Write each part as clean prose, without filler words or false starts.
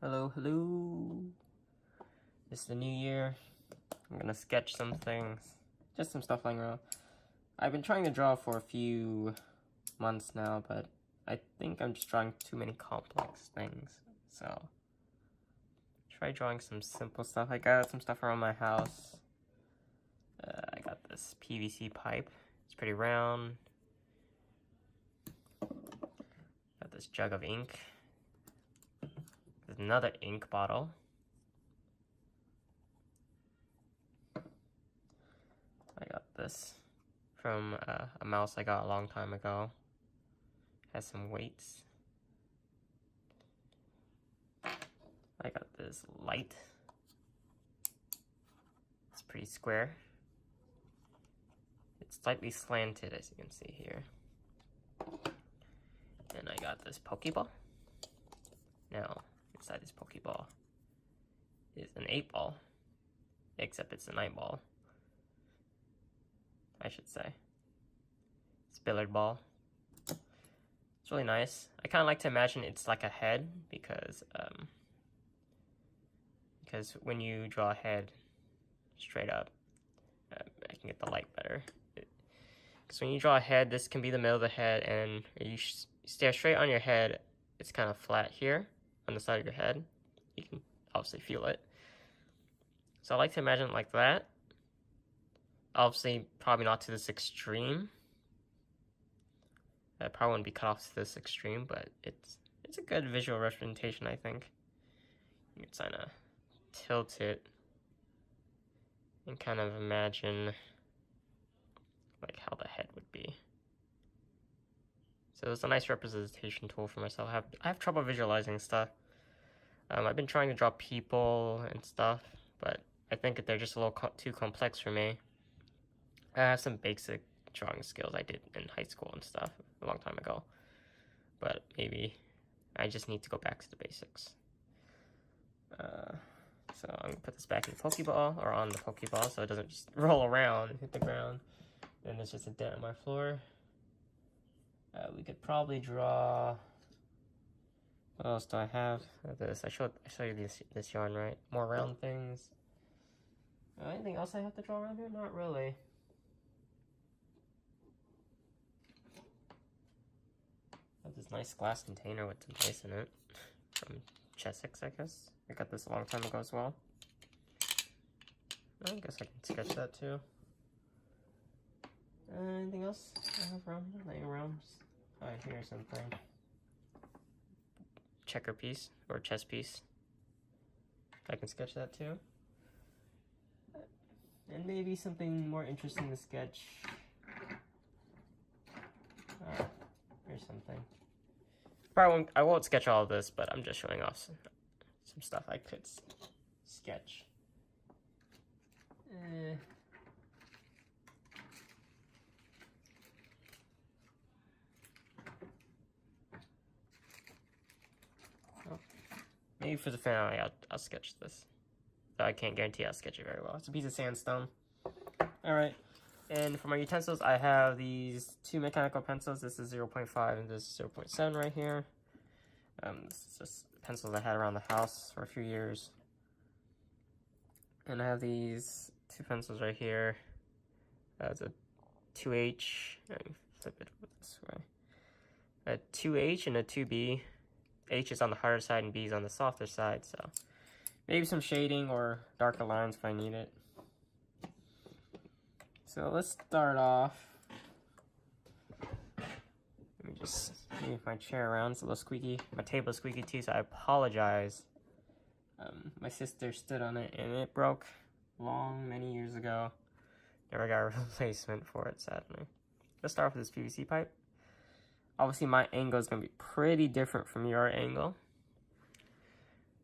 Hello, hello. It's the new year. I'm gonna sketch some things. Just some stuff lying around. I've been trying to draw for a few months now, but I think I'm just drawing too many complex things. So, try drawing some simple stuff. I got some stuff around my house. I got this PVC pipe. It's pretty round. Got this jug of ink. There's another ink bottle. I got this from a mouse I got a long time ago. Has some weights. I got this light. It's pretty square. It's slightly slanted, as you can see here. And I got this Pokeball. Now, inside this Pokeball is an 8-ball, except it's an 9-ball, I should say. It's a billiard ball. It's really nice. I kind of like to imagine it's like a head because when you draw a head straight up, I can get the light better. Because when you draw a head, this can be the middle of the head, and you stare straight on your head. It's kind of flat here on the side of your head. You can obviously feel it. So I like to imagine it like that. Obviously, probably not to this extreme. I probably wouldn't be cut off to this extreme, but it's a good visual representation, I think. You can kind of tilt it and kind of imagine like how the head would be. So it's a nice representation tool for myself. I have trouble visualizing stuff. I've been trying to draw people and stuff, but I think they're just a little too complex for me. I have some basic drawing skills I did in high school and stuff a long time ago, but maybe I just need to go back to the basics. So I'm gonna put this back in the Pokeball, or on the Pokeball, so it doesn't just roll around and hit the ground. Then there's just a dent on my floor. We could probably draw. What else do I have? This. I show you this yarn, right? More round things. Anything else I have to draw around here? Not really. I have this nice glass container with some ice in it from Chessex, I guess. I got this a long time ago as well. I guess I can sketch that too. Anything else I have around here? Laying around? Oh, here's something. Checker piece or chess piece. I can sketch that too. And maybe something more interesting to sketch. Here's something. I won't sketch all of this, but I'm just showing off some stuff I could sketch. Maybe for the finale, I'll sketch this. Though I can't guarantee I'll sketch it very well. It's a piece of sandstone. Alright, and for my utensils, I have these two mechanical pencils. This is 0.5 and this is 0.7 right here. This is just pencils I had around the house for a few years. And I have these two pencils right here. That's a 2H. Let me flip it this way. A 2H and a 2B. H is on the harder side and B is on the softer side, so maybe some shading or darker lines if I need it. So let's start off. Let me just move my chair around. It's a little squeaky. My table is squeaky too, so I apologize. My sister stood on it and it broke many years ago. Never got a replacement for it, sadly. Let's start off with this PVC pipe. Obviously, my angle is going to be pretty different from your angle.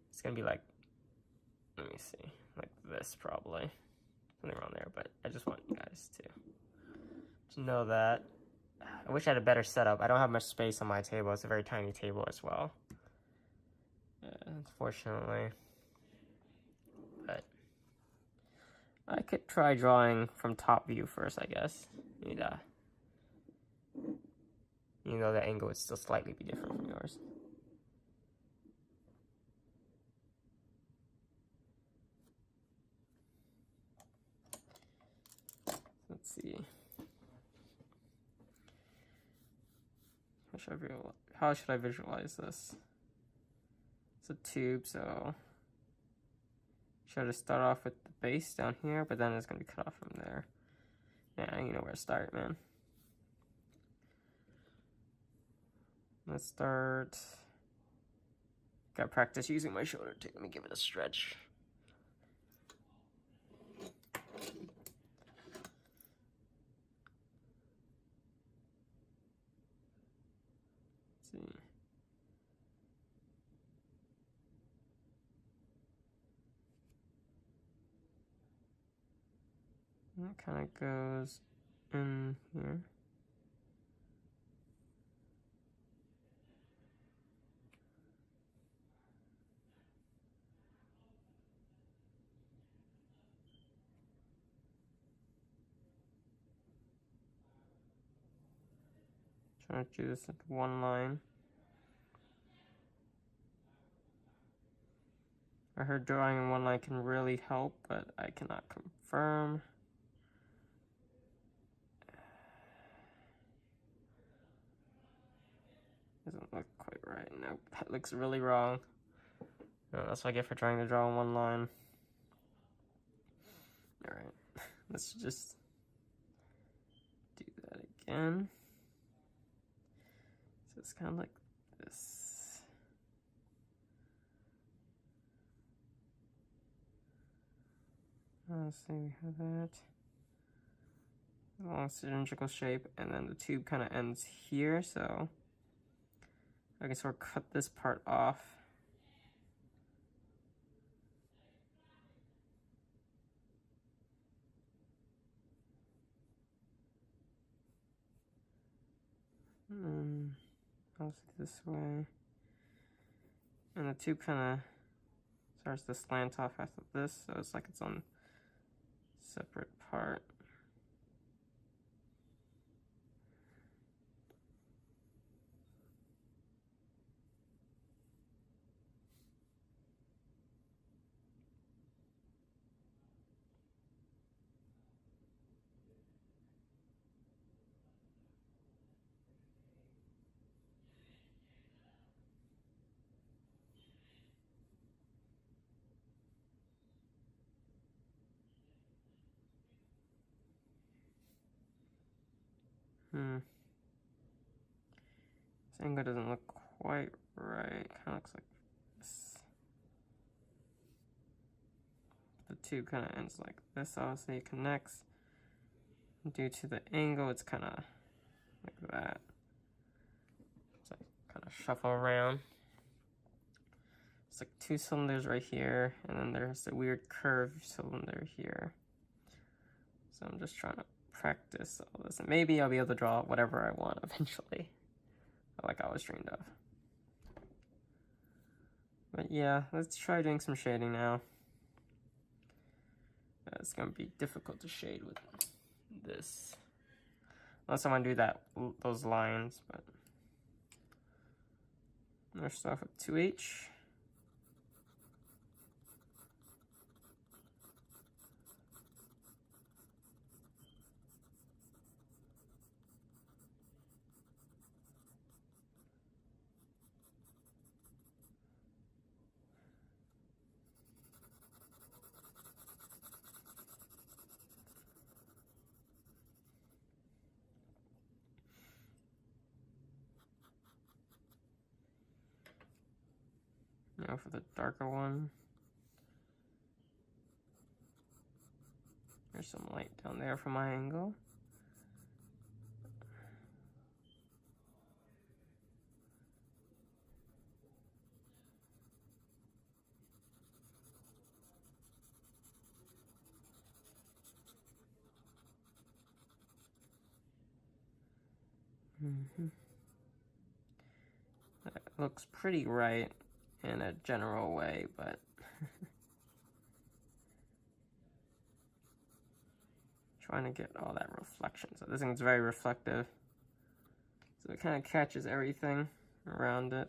It's going to be like, let me see, like this probably. Something around there, but I just want you guys to know that. I wish I had a better setup. I don't have much space on my table. It's a very tiny table as well. Unfortunately. But I could try drawing from top view first, I guess. You know, the angle would still slightly be different from yours. see. How should I visualize this? It's a tube, so should I just start off with the base down here, but then it's gonna be cut off from there. Yeah, you know where to start, man. Let's start. Gotta practice using my shoulder too. Let me give it a stretch. Let's see. And it kind of goes in here. Trying to do this into one line. I heard drawing in one line can really help, but I cannot confirm. Doesn't look quite right. Nope, that looks really wrong. No, that's what I get for trying to draw in one line. Alright, let's just do that again. So it's kind of like this. Let's see, we have that. Long cylindrical shape, and then the tube kind of ends here, so I can sort of cut this part off. I'll see this way. And the tube kind of starts to slant off after this, so it's like its own separate part. This angle doesn't look quite right. Kind of looks like this. The tube kind of ends like this. Obviously, it connects. Due to the angle, it's kind of like that. So I kind of shuffle around. It's like two cylinders right here, and then there's a weird curved cylinder here. So I'm just trying to practice all this, and maybe I'll be able to draw whatever I want eventually, like I was dreamed of. But yeah, let's try doing some shading now. It's gonna be difficult to shade with this, unless I want to do those lines. But let's start off with 2H. Now for the darker one, there's some light down there from my angle. That looks pretty right in a general way, but trying to get all that reflection. So this thing's very reflective, so it kind of catches everything around it.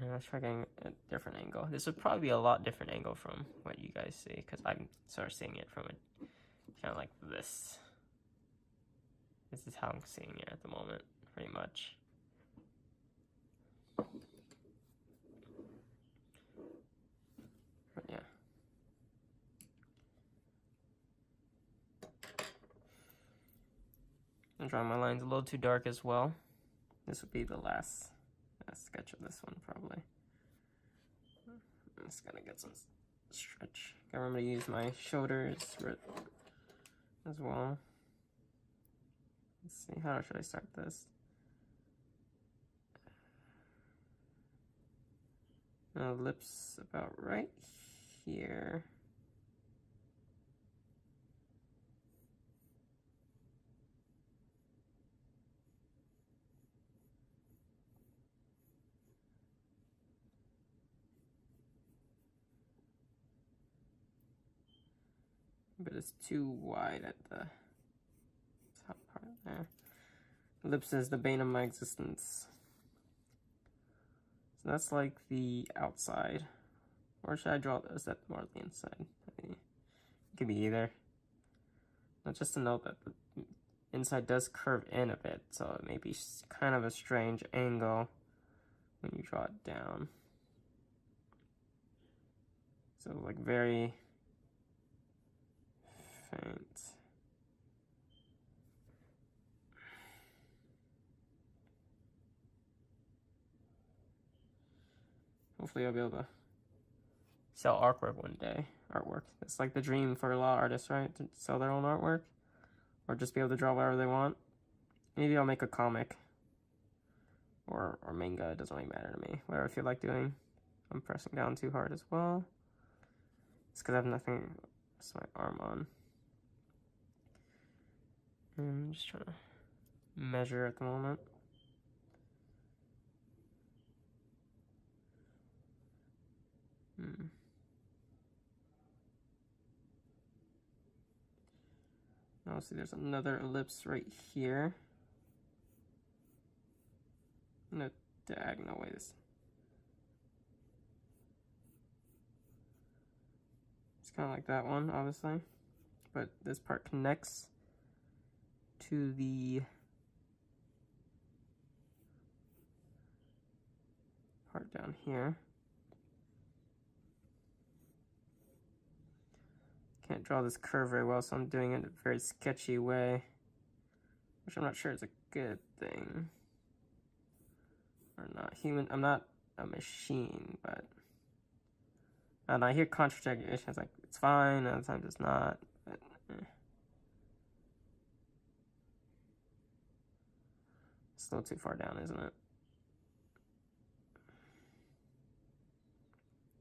Let's try getting a different angle. This would probably be a lot different angle from what you guys see, because I'm sort of seeing it from a kind of like this. This is how I'm seeing it at the moment, pretty much. But yeah. I'm drawing my lines a little too dark as well. This would be the last sketch of this one, probably. I'm just gonna get some stretch. Gotta remember to use my shoulders as well. Let's see, how should I start this? Lips about right here. But it's too wide at the top part there. Lips is the bane of my existence. So that's like the outside. Or should I draw this at more the inside? It could be either. Now just to note that the inside does curve in a bit, so it may be kind of a strange angle when you draw it down. So like very faint. Hopefully I'll be able to sell artwork one day. It's like the dream for a lot of artists, right? To sell their own artwork. Or just be able to draw whatever they want. Maybe I'll make a comic. Or manga, it doesn't really matter to me. Whatever I feel like doing. I'm pressing down too hard as well. It's because I have nothing to my arm on. And I'm just trying to measure at the moment. Now see there's another ellipse right here. No diagonal ways. It's kind of like that one, obviously. But this part connects to the part down here. Can't draw this curve very well, so I'm doing it in a very sketchy way, which I'm not sure is a good thing. Or not human. I'm not a machine, but and I hear contradictions like it's fine, and sometimes it's not. But, It's a little too far down, isn't it?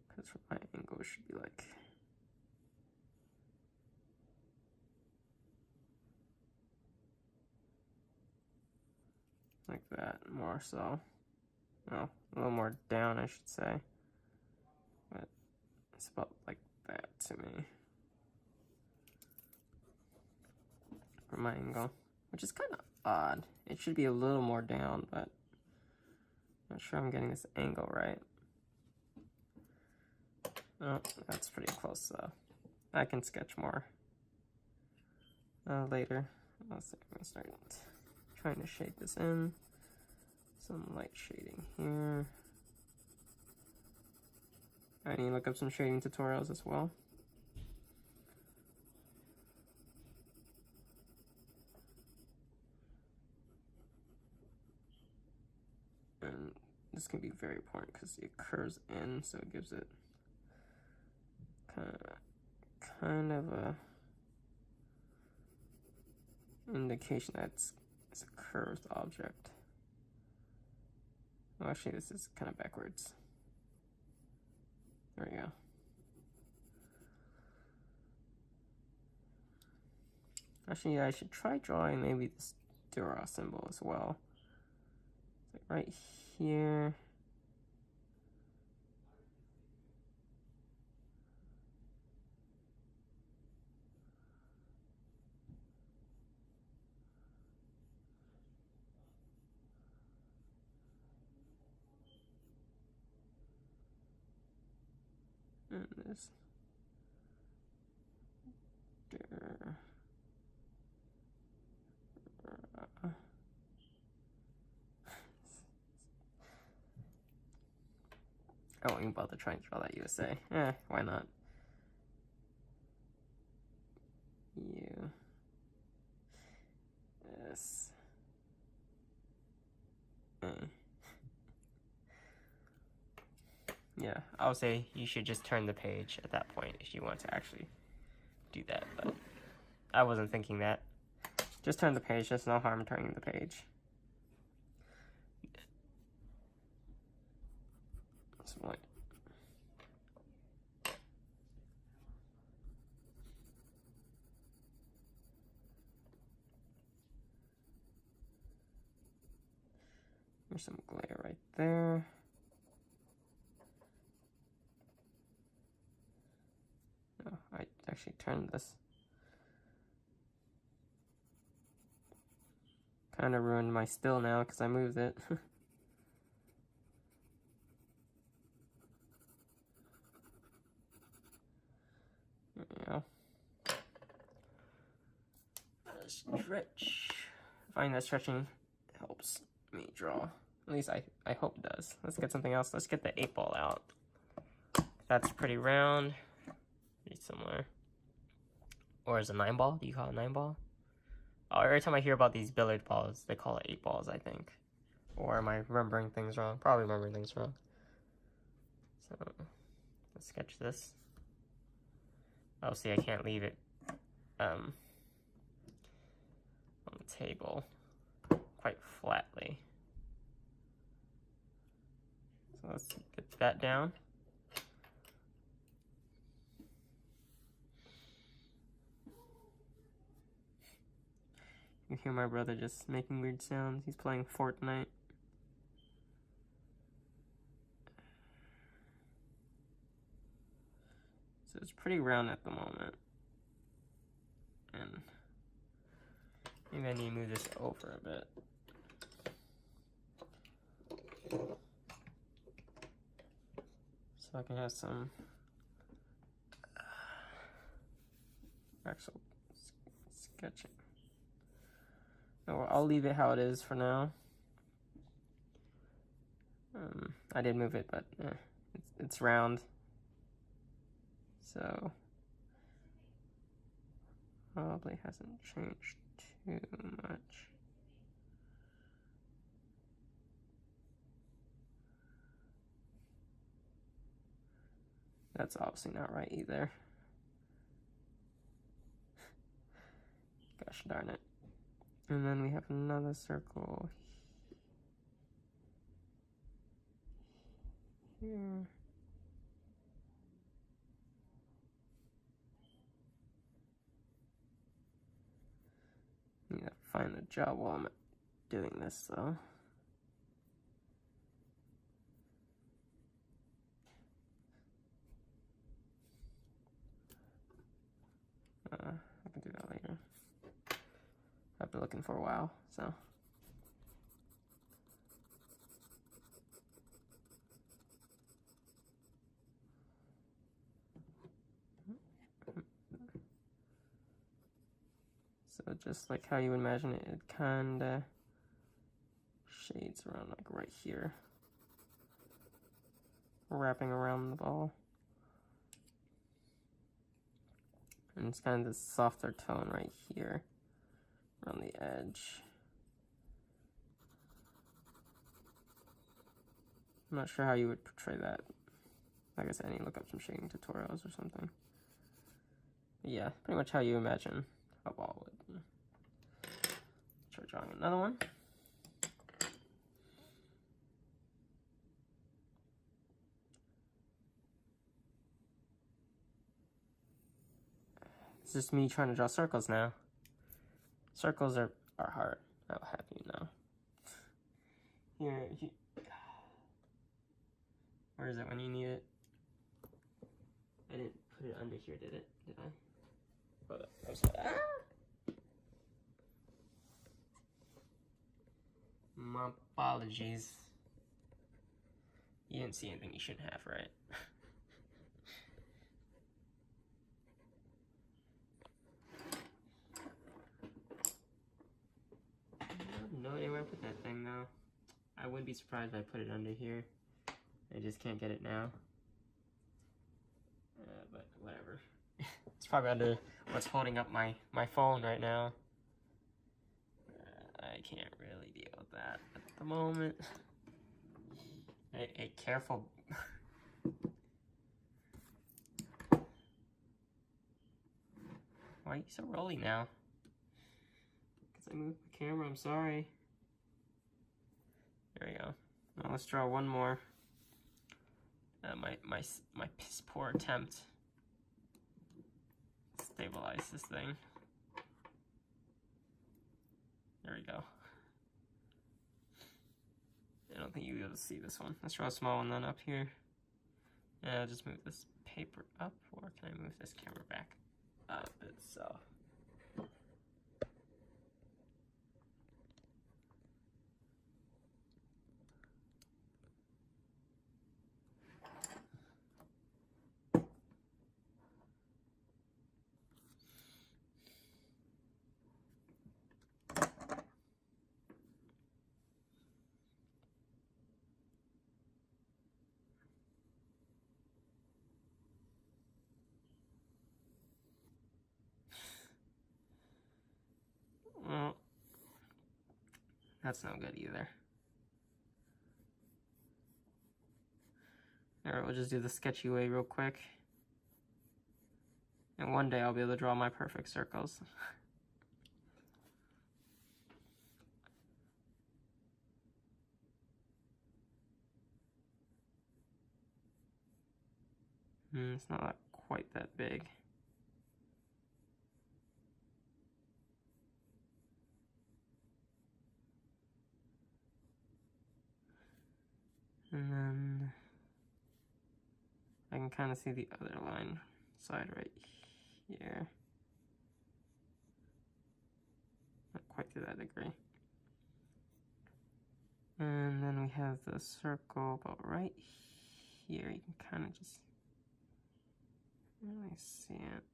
Because my angle should be like that, more so. Well, a little more down, I should say. But it's about like that to me. For my angle. Which is kind of odd. It should be a little more down, but I'm not sure I'm getting this angle right. Oh, that's pretty close though. I can sketch more later. Let's see, I'm gonna start trying to shade this in. Some light shading here. I need to look up some shading tutorials as well. And this can be very important because it curves in, so it gives it kind of a indication that it's a curved object. Well, actually, this is kind of backwards. There we go. Actually, I should try drawing maybe this Dura symbol as well. Like right here. And this. There. I won't even bother trying to draw that USA. Why not? U S A. Yeah, I would say you should just turn the page at that point if you want to actually do that, but I wasn't thinking that. Just turn the page, there's no harm turning the page. So like, there's some glare right there. No, I actually turned this. Kind of ruined my still now because I moved it. There we go. Stretch. I find that stretching helps me draw. At least I hope it does. Let's get something else. Let's get the 8-ball out. That's pretty round. Pretty similar. Or is it 9-ball? Do you call it 9-ball? Oh, every time I hear about these billiard balls, they call it 8 balls, I think. Or am I remembering things wrong? Probably remembering things wrong. So, let's sketch this. Obviously, I can't leave it on the table quite flatly. So let's get that down. You hear my brother just making weird sounds. He's playing Fortnite. So it's pretty round at the moment. And maybe I need to move this over a bit. So I can have some actual sketching. No, I'll leave it how it is for now. I did move it, but it's round. So probably hasn't changed too much. That's obviously not right either. Gosh darn it. And then we have another circle here. Need to find a job while I'm doing this though. I can do that later. I've been looking for a while, so. So just like how you imagine it, it kinda shades around like right here. Wrapping around the ball. And it's kind of this softer tone right here around the edge. I'm not sure how you would portray that. Like I said, I need to look up some shading tutorials or something. But yeah, pretty much how you imagine a ball would. Try drawing another one. It's just me trying to draw circles now. Circles are hard, I'll have you know. Here, where is it when you need it? I didn't put it under here, did it? Did I? Hold up, I'm sorry. My apologies. You didn't see anything you shouldn't have, right? I have no idea where I put that thing though. I wouldn't be surprised if I put it under here. I just can't get it now. But whatever. It's probably under what's holding up my phone right now. I can't really deal with that at the moment. Hey, careful. Why are you so rolly now? Because I moved the camera, I'm sorry. There we go. Now let's draw one more. My piss poor attempt to stabilize this thing. There we go. I don't think you'll be able to see this one. Let's draw a small one then up here. And I'll just move this paper up, or can I move this camera back up itself? Well, that's no good either. Alright, we'll just do the sketchy way real quick. And one day I'll be able to draw my perfect circles. It's not quite that big. And then I can kind of see the other line side right here. Not quite to that degree. And then we have the circle about right here. You can kind of just really see it.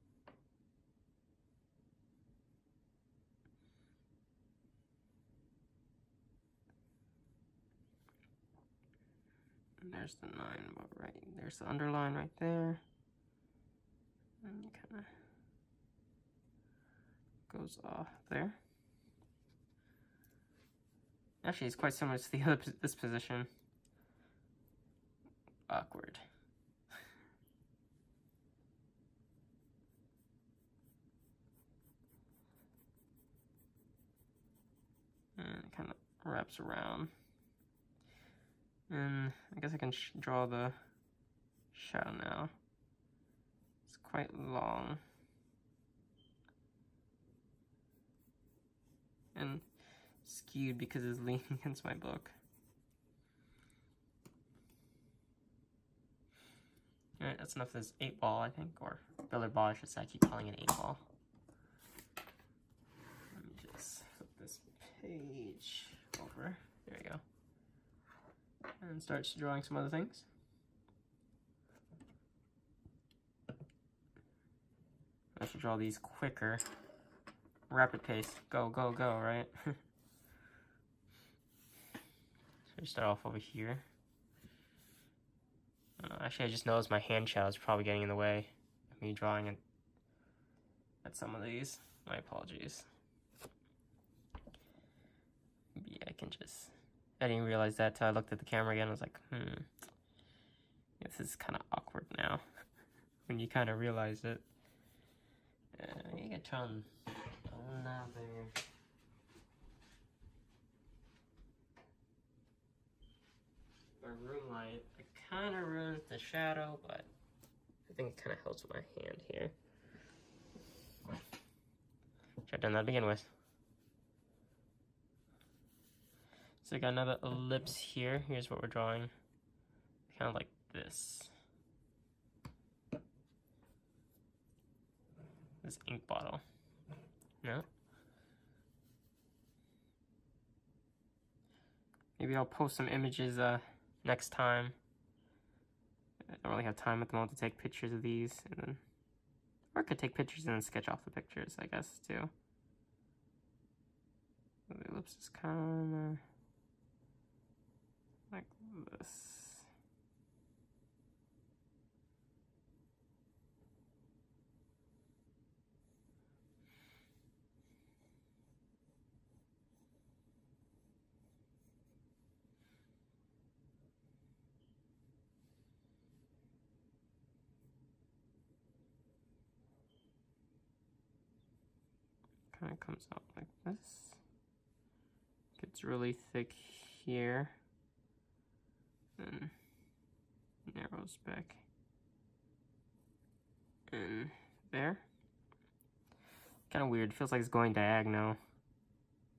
And there's the 9 about right. There's the underline right there. And it kind of goes off there. Actually, it's quite similar to the other this position. Awkward. And it kind of wraps around. And I guess I can draw the shadow now. It's quite long. And skewed because it's leaning against my book. Alright, that's enough of this 8-ball, I think, or billiard ball, I should say. I keep calling it 8-ball. Let me just flip this page over. There we go. And start drawing some other things. I should draw these quicker. Rapid pace. Go, go, go, right? So we start off over here. Actually, I just noticed my hand shadow is probably getting in the way of me drawing at some of these. My apologies. Maybe I can just... I didn't realize that till I looked at the camera again. I was like, this is kind of awkward now. When you kind of realize it. You can turn another... A room light. It kind of ruins the shadow, but I think it kind of helps with my hand here. Should have done that to begin with. So we got another ellipse here. Here's what we're drawing. Kind of like this. This ink bottle. No? Maybe I'll post some images next time. I don't really have time at the moment to take pictures of these, and then, or I could take pictures and then sketch off the pictures, I guess, too. The ellipse is kind of like this. kind of comes out like this. Gets really thick here. Then narrows back in there. Kind of weird. Feels like it's going diagonal.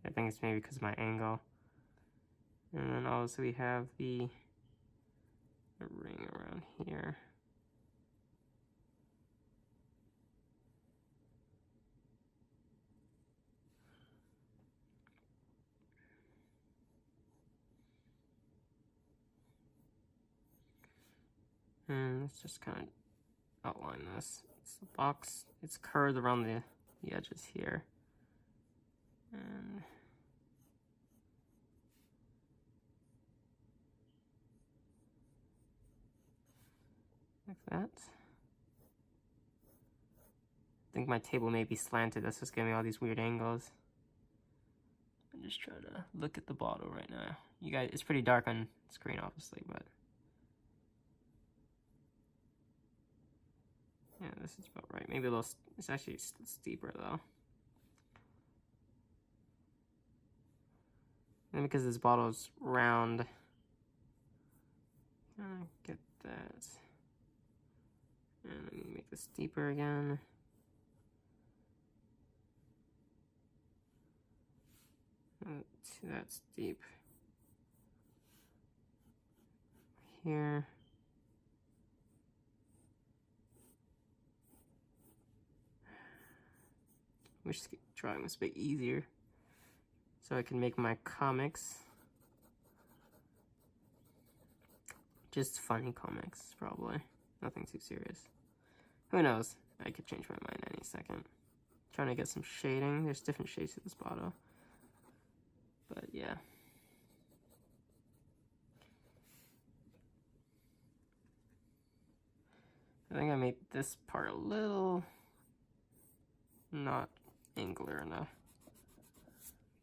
I think it's maybe because of my angle. And then also we have the ring around here. And let's just kind of outline this. It's the box. It's curved around the edges here. And like that. I think my table may be slanted. That's just giving me all these weird angles. I'm just trying to look at the bottle right now. You guys, it's pretty dark on screen, obviously, but yeah, this is about right. Maybe a little. It's actually steeper though. And because this bottle is round, get that. And let me make this deeper again. That's deep. Here. Wish drawing was a bit easier, so I can make my comics. Just funny comics, probably. Nothing too serious. Who knows? I could change my mind any second. Trying to get some shading. There's different shades to this bottle. But yeah. I think I made this part a little not angular enough.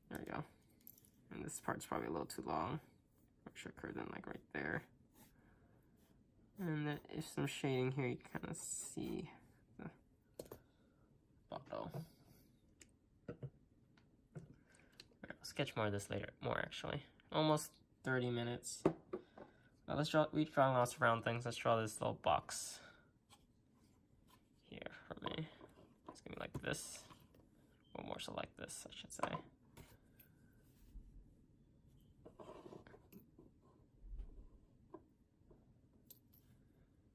There we go. And this part's probably a little too long. I should have curved in like right there. And there's some shading here, you can kind of see the bottle. Right, I'll sketch more of this later, actually. Almost 30 minutes. Now let's draw, we've drawn lots of round things. Let's draw this little box here for me. It's gonna be like this. Or more so like this, I should say.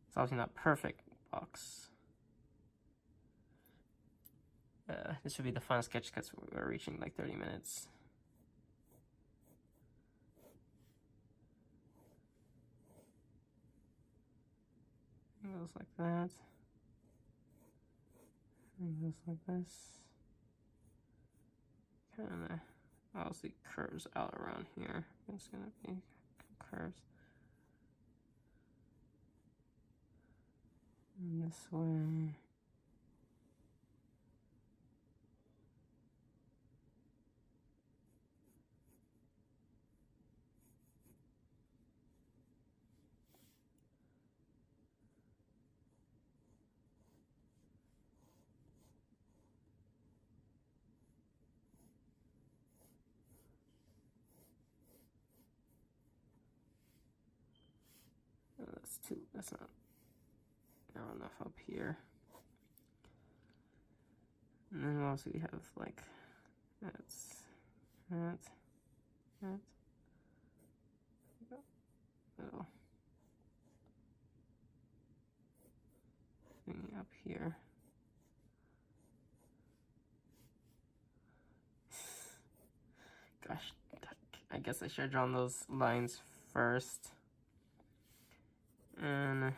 It's obviously not perfect box. This would be the final sketch because we're reaching like 30 minutes. It goes like that. It goes like this. Kind of obviously curves out around here. It's gonna be curves. And this way. That's not narrow enough up here. And then also we have like that. Little thing up here. Gosh, I guess I should have drawn those lines first. And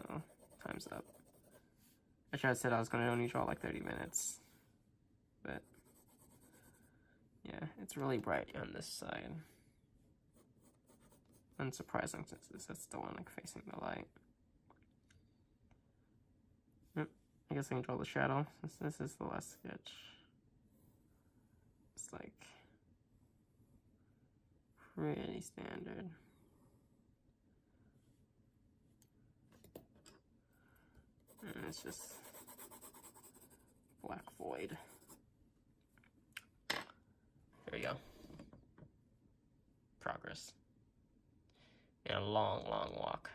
oh, time's up. I should have said I was going to only draw like 30 minutes. But yeah, it's really bright on this side. Unsurprising since that's the one like facing the light. Yep, I guess I can draw the shadow since this is the last sketch. It's like pretty standard. And it's just black void. There we go. Progress. And a long, long walk.